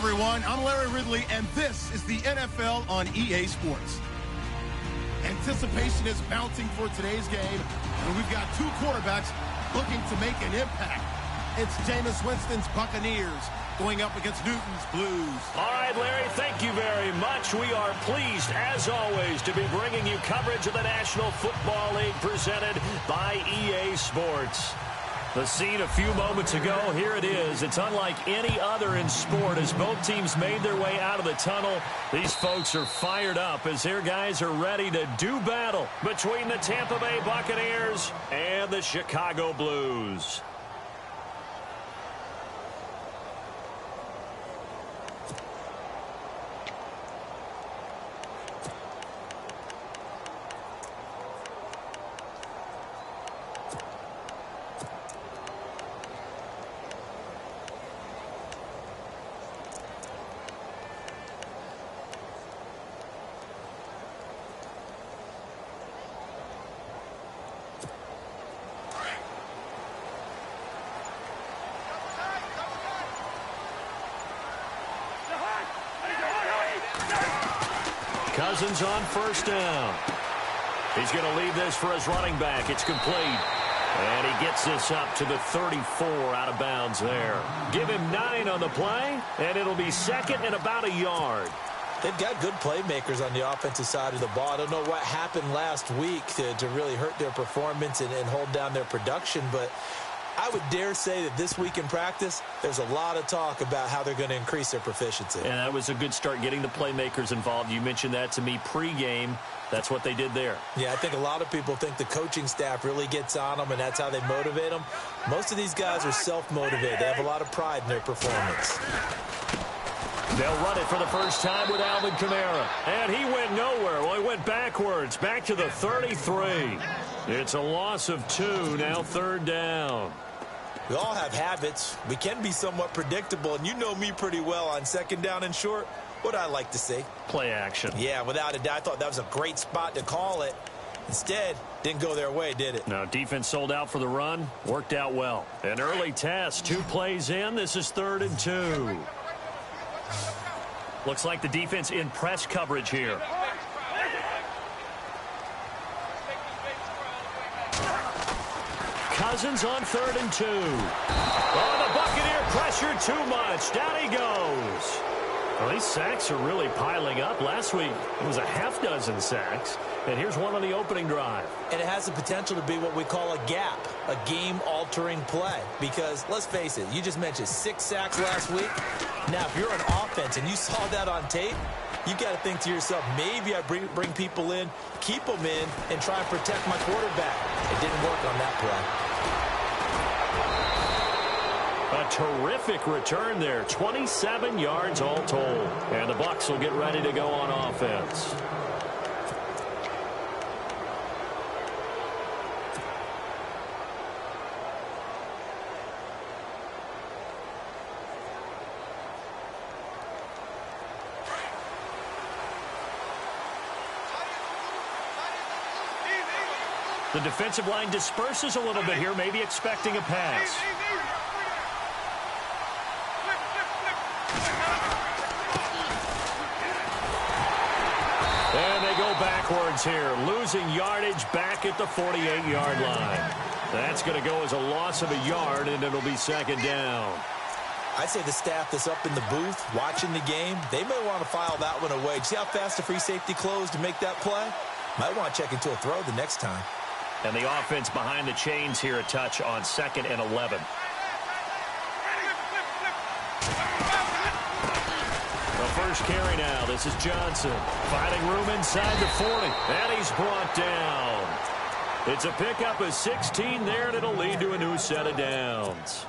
Everyone, I'm Larry Ridley, and this is the NFL on EA Sports. Anticipation is mounting for today's game, and we've got two quarterbacks looking to make an impact. It's Jameis Winston's Buccaneers going up against Newton's Blues. All right, Larry, thank you very much. We are pleased, as always, to be bringing you coverage of the National Football League presented by EA Sports. The scene a few moments ago, here it is. It's unlike any other in sport as both teams made their way out of the tunnel. These folks are fired up as their guys are ready to do battle between the Tampa Bay Buccaneers and the Chicago Blues. Cousins on first down. He's going to leave this for his running back. It's complete. And he gets this up to the 34 out of bounds there. Give him 9 on the play, and it'll be second and about a yard. They've got good playmakers on the offensive side of the ball. I don't know what happened last week to really hurt their performance and hold down their production, but I would dare say that this week in practice, there's a lot of talk about how they're going to increase their proficiency. And that was a good start getting the playmakers involved. You mentioned that to me pregame. That's what they did there. Yeah, I think a lot of people think the coaching staff really gets on them, and that's how they motivate them. Most of these guys are self-motivated. They have a lot of pride in their performance. They'll run it for the first time with Alvin Kamara. And he went nowhere. Well, he went backwards, back to the 33. It's a loss of 2, now third down. We all have habits. We can be somewhat predictable, and you know me pretty well on second down and short. What I like to say? Play action. Yeah, without a doubt. I thought that was a great spot to call it. Instead, didn't go their way, did it? No, defense sold out for the run. Worked out well. An early test. 2 plays in. This is 3rd and 2. Looks like the defense in press coverage here. Cousins on 3rd and 2. Oh, the Buccaneer pressure too much. Down he goes. Well, these sacks are really piling up. Last week, it was a half-dozen sacks. And here's one on the opening drive. And it has the potential to be what we call a gap, a game-altering play. Because, let's face it, you just mentioned 6 sacks last week. Now, if you're an offense and you saw that on tape, you got to think to yourself, maybe I bring people in, keep them in, and try and protect my quarterback. It didn't work on that play. A terrific return there. 27 yards all told. And the Bucs will get ready to go on offense. The defensive line disperses a little bit here, maybe expecting a pass. And they go backwards here, losing yardage back at the 48-yard line. That's going to go as a loss of a yard, and it'll be second down. I'd say the staff that's up in the booth watching the game, they may want to file that one away. See how fast the free safety closed to make that play? Might want to check into a throw the next time. And the offense behind the chains here, a touch on 2nd and 11. The first carry now. This is Johnson. Finding room inside the 40. And he's brought down. It's a pickup of 16 there, and it'll lead to a new set of downs.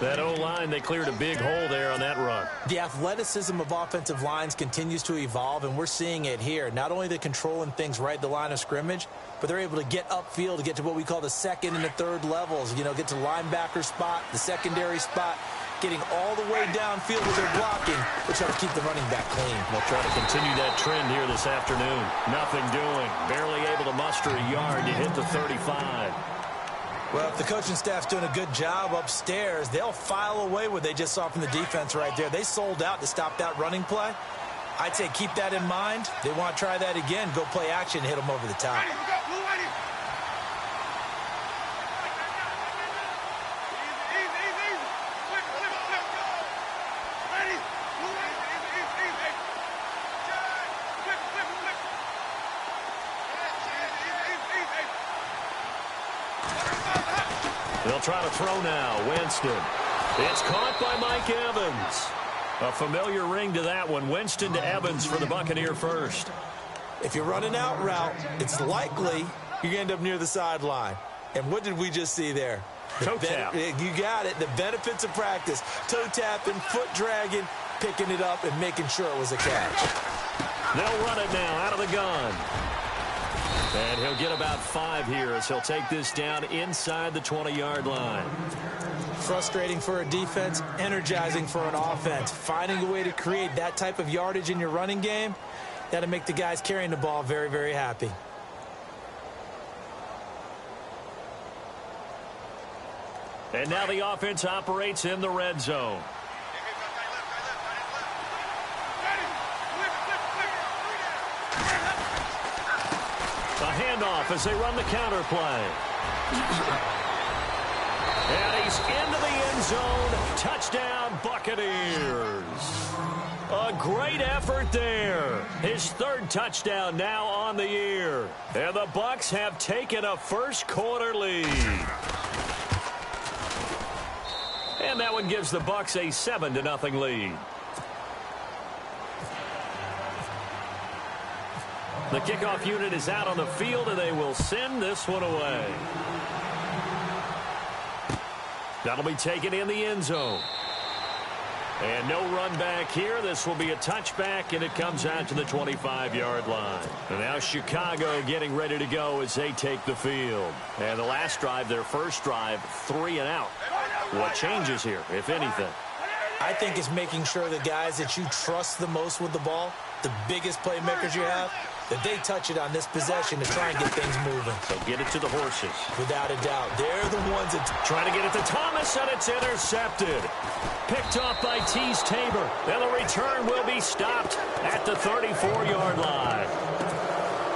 That O-line, they cleared a big hole there on that run. The athleticism of offensive lines continues to evolve, and we're seeing it here. Not only are they controlling things right at the line of scrimmage, but they're able to get upfield to get to what we call the second and the third levels. You know, get to the linebacker spot, the secondary spot, getting all the way downfield where they're blocking. They'll try to keep the running back clean. They'll try to continue that trend here this afternoon. Nothing doing. Barely able to muster a yard to hit the 35. Well, if the coaching staff's doing a good job upstairs, they'll file away what they just saw from the defense right there. They sold out to stop that running play. I'd say keep that in mind. They want to try that again. Go play action, hit them over the top. They'll try to throw now. Winston. It's caught by Mike Evans. A familiar ring to that one. Winston to Evans for the Buccaneer first. If you're running out route, it's likely you're going to end up near the sideline. And what did we just see there? Toe tap. You got it. The benefits of practice. Toe tapping, foot dragging, picking it up, and making sure it was a catch. They'll run it now out of the gun. And he'll get about 5 here as he'll take this down inside the 20-yard line. Frustrating for a defense, energizing for an offense. Finding a way to create that type of yardage in your running game, that'll make the guys carrying the ball very, very happy. And now the offense operates in the red zone. A handoff as they run the counter play. And he's into the end zone. Touchdown, Buccaneers. A great effort there. His 3rd touchdown now on the year. And the Bucs have taken a first-quarter lead. And that one gives the Bucs a 7-0 lead. The kickoff unit is out on the field, and they will send this one away. That'll be taken in the end zone. And no run back here. This will be a touchback, and it comes out to the 25-yard line. And now Chicago getting ready to go as they take the field. And the last drive, their first drive, 3 and out. What changes here, if anything? I think it's making sure the guys that you trust the most with the ball, the biggest playmakers you have, that they touch it on this possession to try and get things moving. So get it to the horses. Without a doubt. They're the ones that try to get it to Thomas, and it's intercepted. Picked off by Tease Tabor. And the return will be stopped at the 34-yard line.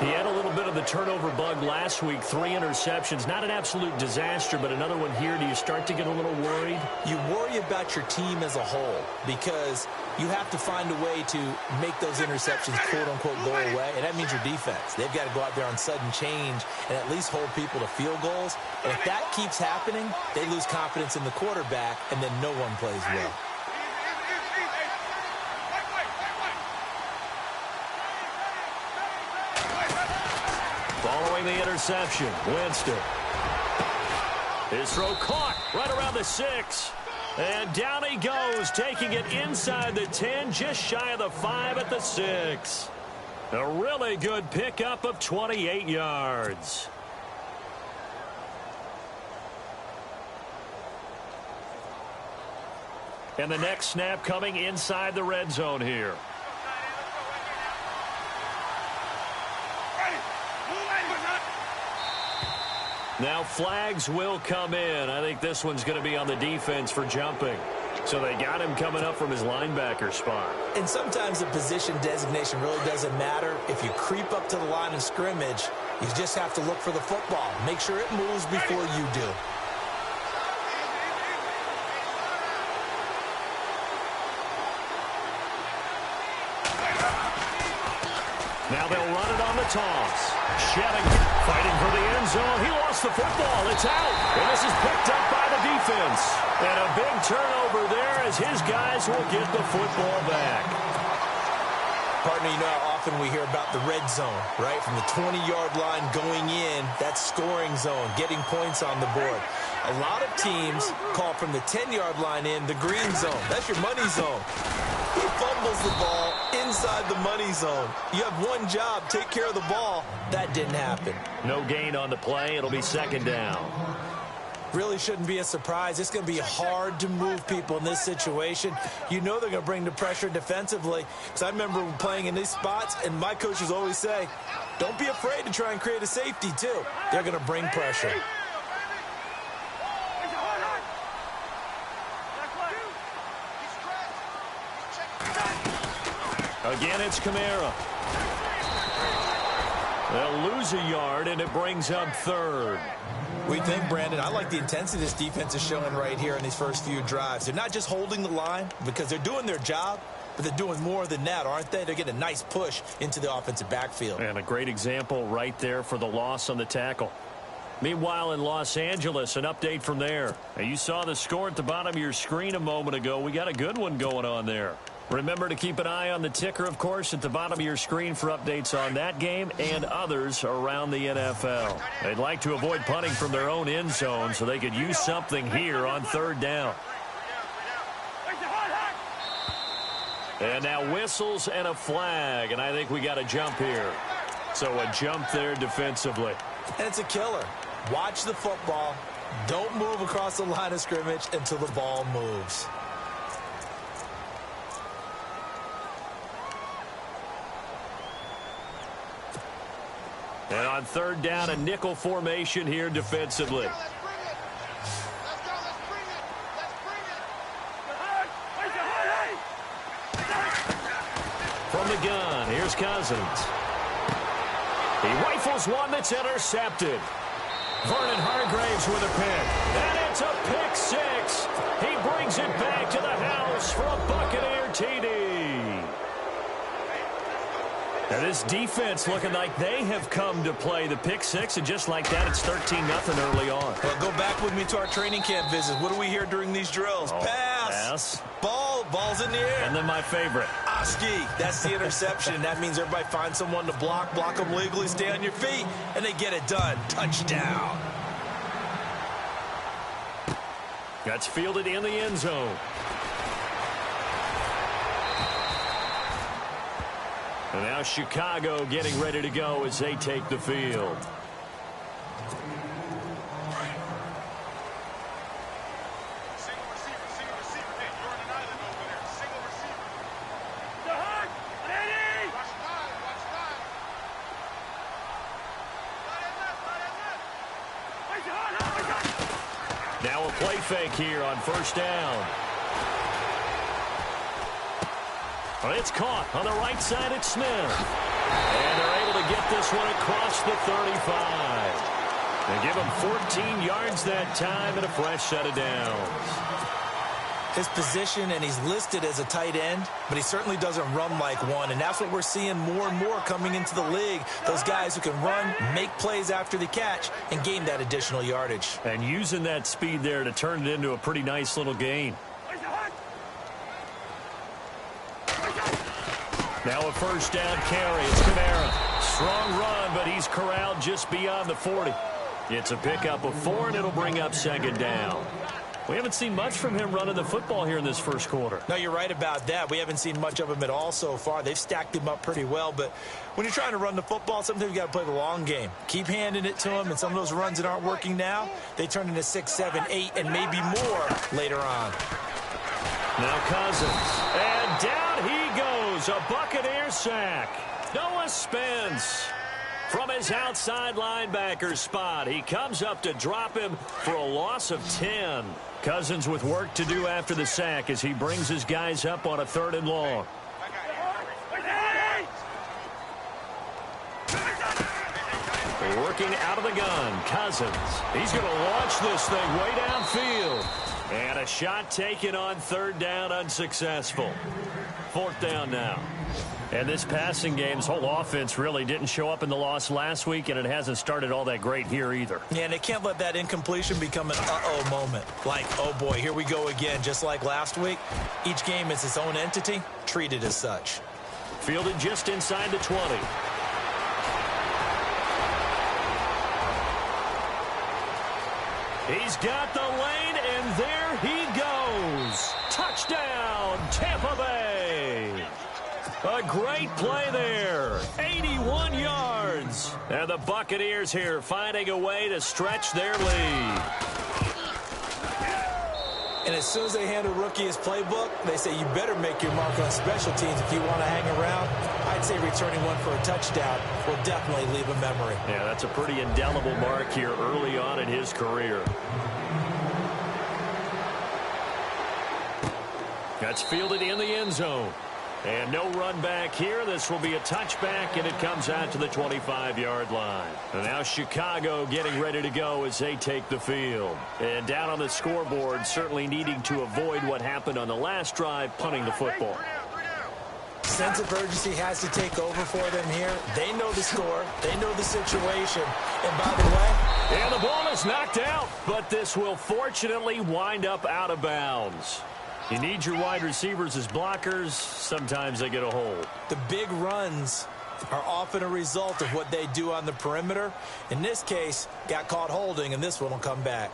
He had a little bit of the turnover bug last week. 3 interceptions. Not an absolute disaster, but another one here. Do you start to get a little worried? You worry about your team as a whole because you have to find a way to make those interceptions, quote-unquote, go away, and that means your defense. They've got to go out there on sudden change and at least hold people to field goals. And if that keeps happening, they lose confidence in the quarterback, and then no one plays well. Following the interception, Winston. His throw caught right around the 6. And down he goes, taking it inside the 10, just shy of the 5 at the 6. A really good pickup of 28 yards. And the next snap coming inside the red zone here. Now flags will come in. I think this one's going to be on the defense for jumping. So they got him coming up from his linebacker spot. And sometimes the position designation really doesn't matter. If you creep up to the line of scrimmage, you just have to look for the football. Make sure it moves before you do. Now they'll run it on the toss. Shedding, fighting for the end zone. He lost the football. It's out. And this is picked up by the defense. And a big turnover there as his guys will get the football back. Partner, you know how often we hear about the red zone, right? From the 20-yard line going in, that's scoring zone, getting points on the board. A lot of teams call from the 10-yard line in the green zone. That's your money zone. He fumbles the ball inside the money zone. You have one job, take care of the ball. That didn't happen. No gain on the play. It'll be second down. Really shouldn't be a surprise. It's going to be hard to move people in this situation. You know they're going to bring the pressure defensively. Because I remember playing in these spots, and my coaches always say, don't be afraid to try and create a safety, too. They're going to bring pressure. Again, it's Kamara. They'll lose a yard, and it brings up third. We think, Brandon, I like the intensity this defense is showing right here in these first few drives. They're not just holding the line because they're doing their job, but they're doing more than that, aren't they? They're getting a nice push into the offensive backfield. And a great example right there for the loss on the tackle. Meanwhile, in Los Angeles, an update from there. Now, you saw the score at the bottom of your screen a moment ago. We got a good one going on there. Remember to keep an eye on the ticker, of course, at the bottom of your screen for updates on that game and others around the NFL. They'd like to avoid punting from their own end zone so they could use something here on third down. And now whistles and a flag, and I think we got a jump here. So a jump there defensively. And it's a killer. Watch the football. Don't move across the line of scrimmage until the ball moves. And on third down, a nickel formation here defensively. From the gun, here's Cousins. He rifles one that's intercepted. Vernon Hargreaves with a pick. And it's a pick six. He brings it back to the house for a Buccaneer TD. Now this defense looking like they have come to play the pick six, and just like that, it's 13-0 early on. Well, go back with me to our training camp visit. What do we hear during these drills? Pass. Ball's in the air. And then my favorite. Oski, that's the interception. That means everybody finds someone to block them legally, stay on your feet, and they get it done. Touchdown. That's fielded in the end zone. And now Chicago getting ready to go as they take the field. Now a play fake here on first down. It's caught on the right side at Smith. And they're able to get this one across the 35. They give him 14 yards that time and a fresh set of downs. His position, and he's listed as a tight end, but he certainly doesn't run like one. And that's what we're seeing more and more coming into the league. Those guys who can run, make plays after the catch, and gain that additional yardage. And using that speed there to turn it into a pretty nice little gain. Now a first down carry. It's Kamara. Strong run, but he's corralled just beyond the 40. It's a pickup of 4, and it'll bring up second down. We haven't seen much from him running the football here in this first quarter. No, you're right about that. We haven't seen much of him at all so far. They've stacked him up pretty well, but when you're trying to run the football, sometimes you got to play the long game. Keep handing it to him, and some of those runs that aren't working now, they turn into 6, 7, 8, and maybe more later on. Now Cousins, and down he goes. A Buccaneer sack. Noah Spence. From his outside linebacker spot, he comes up to drop him for a loss of 10. Cousins with work to do after the sack as he brings his guys up on a 3rd and long. Working out of the gun, Cousins. He's going to launch this thing way downfield. And a shot taken on 3rd down, unsuccessful. 4th down now. And this passing game's whole offense really didn't show up in the loss last week, and it hasn't started all that great here either. Yeah, and they can't let that incompletion become an uh-oh moment. Like, oh boy, here we go again, just like last week. Each game is its own entity, treated as such. Fielded just inside the 20. He's got the lane, and there he goes. Touchdown, Tampa Bay. A great play there. 81 yards. And the Buccaneers here finding a way to stretch their lead. And as soon as they hand a rookie his playbook, they say you better make your mark on special teams if you want to hang around. I'd say returning one for a touchdown will definitely leave a memory. Yeah, that's a pretty indelible mark here early on in his career. That's fielded in the end zone. And no run back here. This will be a touchback, and it comes out to the 25-yard line. And now Chicago getting ready to go as they take the field. And down on the scoreboard, certainly needing to avoid what happened on the last drive, punting the football. Sense of urgency has to take over for them here. They know the score. They know the situation. And by the way... And the ball is knocked out, but this will fortunately wind up out of bounds. You need your wide receivers as blockers. Sometimes they get a hold. The big runs are often a result of what they do on the perimeter. In this case, got caught holding, and this one will come back.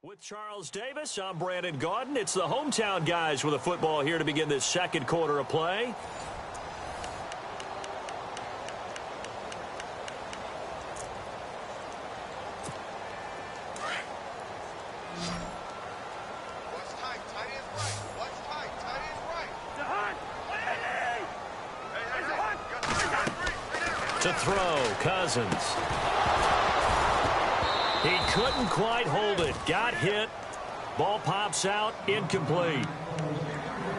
With Charles Davis, I'm Brandon Gaudin. It's the hometown guys with the football here to begin this second quarter of play. To throw, Cousins. He couldn't quite hold it. Got hit. Ball pops out. Incomplete.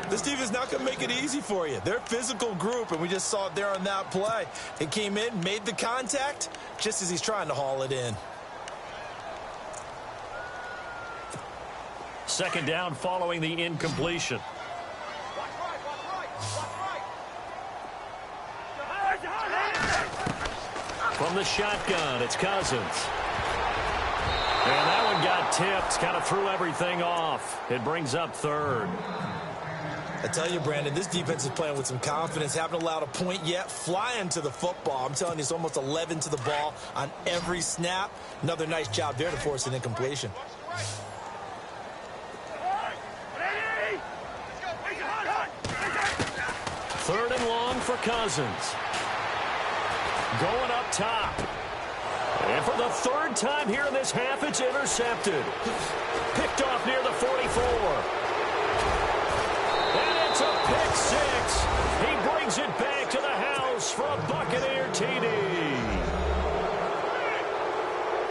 This defense not going to make it easy for you. They're a physical group, and we just saw it there on that play. He came in, made the contact, just as he's trying to haul it in. Second down following the incompletion. From the shotgun, it's Cousins. And that one got tipped, kind of threw everything off. It brings up third. I tell you, Brandon, this defense is playing with some confidence. Haven't allowed a point yet. Flying to the football. I'm telling you, it's almost 11 to the ball on every snap. Another nice job there to force an incompletion. Third and long for Cousins. Going up top. And for the third time here in this half, it's intercepted. Picked off near the 44. And it's a pick six. He brings it back to the house for a Buccaneer TD.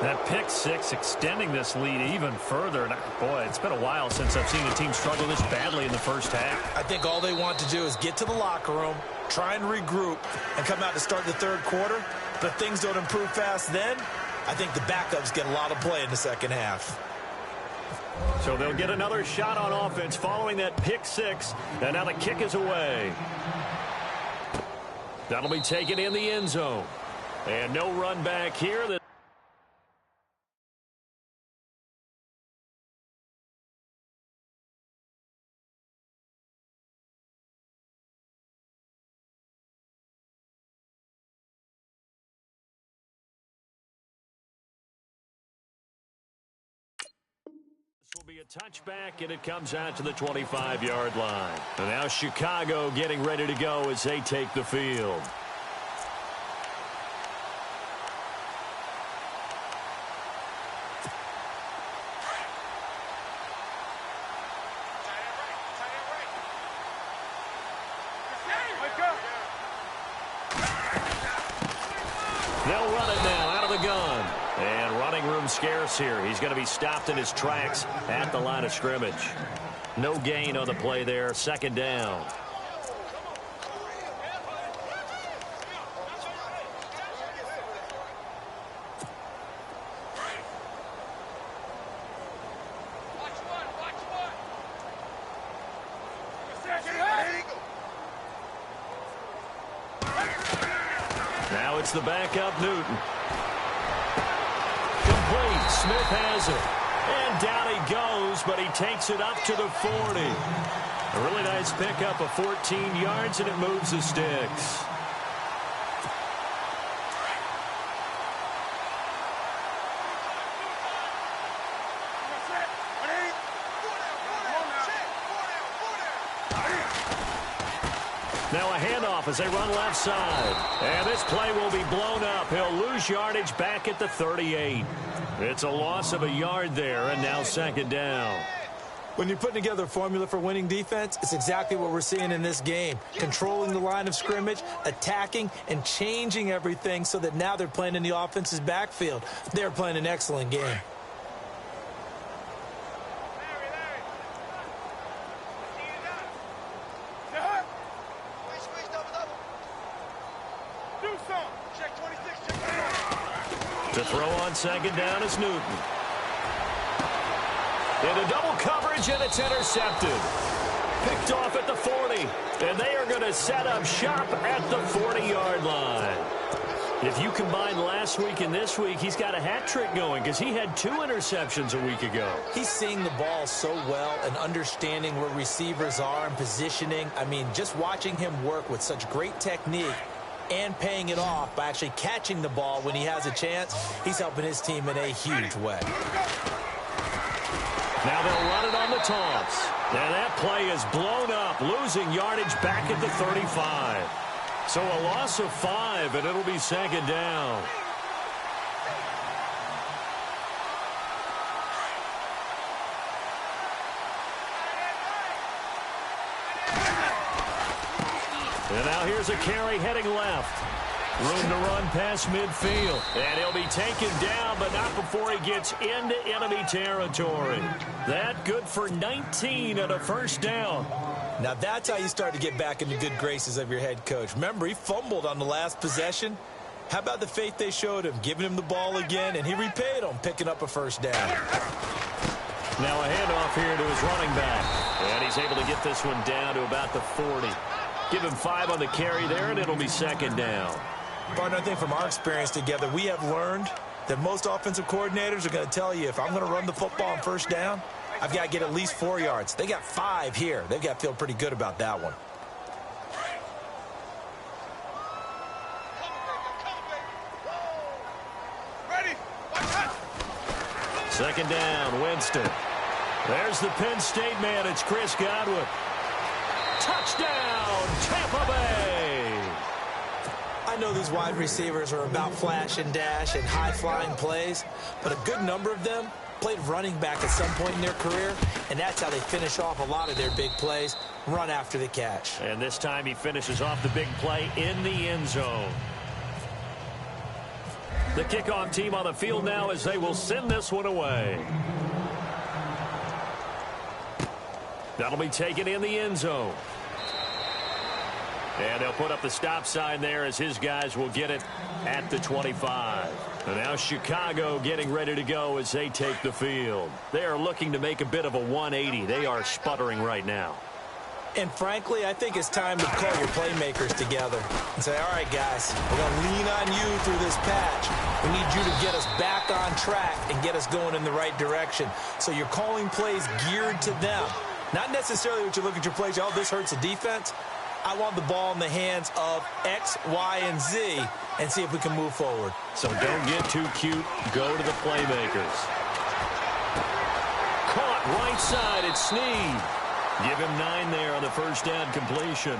That pick six extending this lead even further. And boy, it's been a while since I've seen a team struggle this badly in the first half. I think all they want to do is get to the locker room, try and regroup, and come out to start the third quarter. But if things don't improve fast then, I think the backups get a lot of play in the second half. So they'll get another shot on offense following that pick six. And now the kick is away. That'll be taken in the end zone. And no run back here. Will be a touchback, and it comes out to the 25-yard line. And now Chicago getting ready to go as they take the field. They'll run it now out of the gun. And running room scarce here. He's going to be stopped in his tracks at the line of scrimmage. No gain on the play there. Second down. Now it's the backup Newton. Complete. Smith has it. And down he goes, but he takes it up to the 40. A really nice pickup of 14 yards, and it moves the sticks. Now a handoff as they run left side. And this play will be blown up. He'll lose yardage back at the 38. It's a loss of a yard there, and now second down. When you're putting together a formula for winning defense, it's exactly what we're seeing in this game. Controlling the line of scrimmage, attacking, and changing everything so that now they're playing in the offense's backfield. They're playing an excellent game. To throw on second down is Newton. Into double coverage, and it's intercepted. Picked off at the 40. And they are going to set up shop at the 40-yard line. If you combine last week and this week, he's got a hat trick going because he had 2 interceptions a week ago. He's seeing the ball so well and understanding where receivers are and positioning. I mean, just watching him work with such great technique and paying it off by actually catching the ball when he has a chance, he's helping his team in a huge way. Now they'll run it on the toss. And that play is blown up, losing yardage back at the 35. So a loss of 5, and it'll be second down. And now here's a carry heading left. Room to run past midfield. And he'll be taken down, but not before he gets into enemy territory. That good for 19 and a first down. Now that's how you start to get back in the good graces of your head coach. Remember, he fumbled on the last possession. How about the faith they showed him, giving him the ball again, and he repaid them, picking up a first down. Now a handoff here to his running back. And he's able to get this one down to about the 40. Give him 5 on the carry there, and it'll be second down. Partner, I think from our experience together, we have learned that most offensive coordinators are going to tell you, if I'm going to run the football on first down, I've got to get at least 4 yards. They got 5 here. They've got to feel pretty good about that one. Second down, Winston. There's the Penn State man. It's Chris Godwin. Touchdown, Tampa Bay. I know these wide receivers are about flash and dash and high-flying plays, but a good number of them played running back at some point in their career, and that's how they finish off a lot of their big plays, run after the catch. And this time he finishes off the big play in the end zone. The kickoff team on the field now as they will send this one away. That'll be taken in the end zone. And they'll put up the stop sign there as his guys will get it at the 25. And now Chicago getting ready to go as they take the field. They are looking to make a bit of a 180. They are sputtering right now. And frankly, I think it's time to call your playmakers together and say, all right, guys, we're going to lean on you through this patch. We need you to get us back on track and get us going in the right direction. So you're calling plays geared to them. Not necessarily what you look at your plays, oh, this hurts the defense. I want the ball in the hands of X, Y, and Z and see if we can move forward. So don't get too cute. Go to the playmakers. caught right side. It's Snead. Give him 9 there on the first down completion.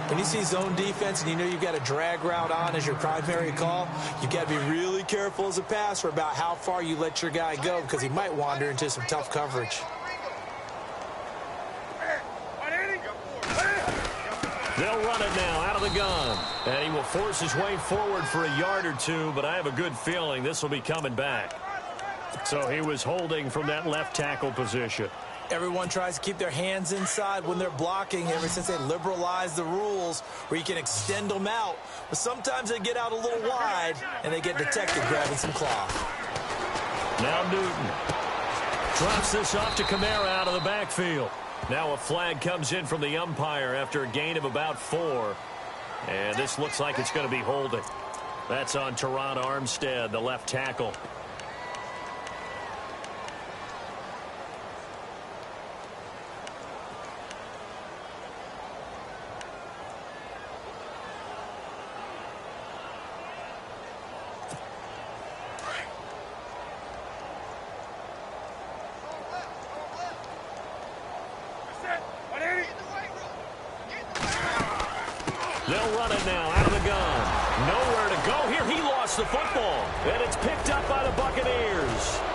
When you see zone defense and you know you've got a drag route on as your primary call, you've got to be really careful as a passer about how far you let your guy go because he might wander into some tough coverage. They'll run it now out of the gun. And he will force his way forward for a yard or two, but I have a good feeling this will be coming back. So he was holding from that left tackle position. Everyone tries to keep their hands inside when they're blocking ever since they liberalized the rules where you can extend them out. But sometimes they get out a little wide and they get detected grabbing some cloth. Now Newton drops this off to Kamara out of the backfield. Now a flag comes in from the umpire after a gain of about 4. And this looks like it's going to be holding. That's on Teron Armstead, the left tackle. They'll run it now out of the gun. Nowhere to go here. He lost the football. And it's picked up by the Buccaneers.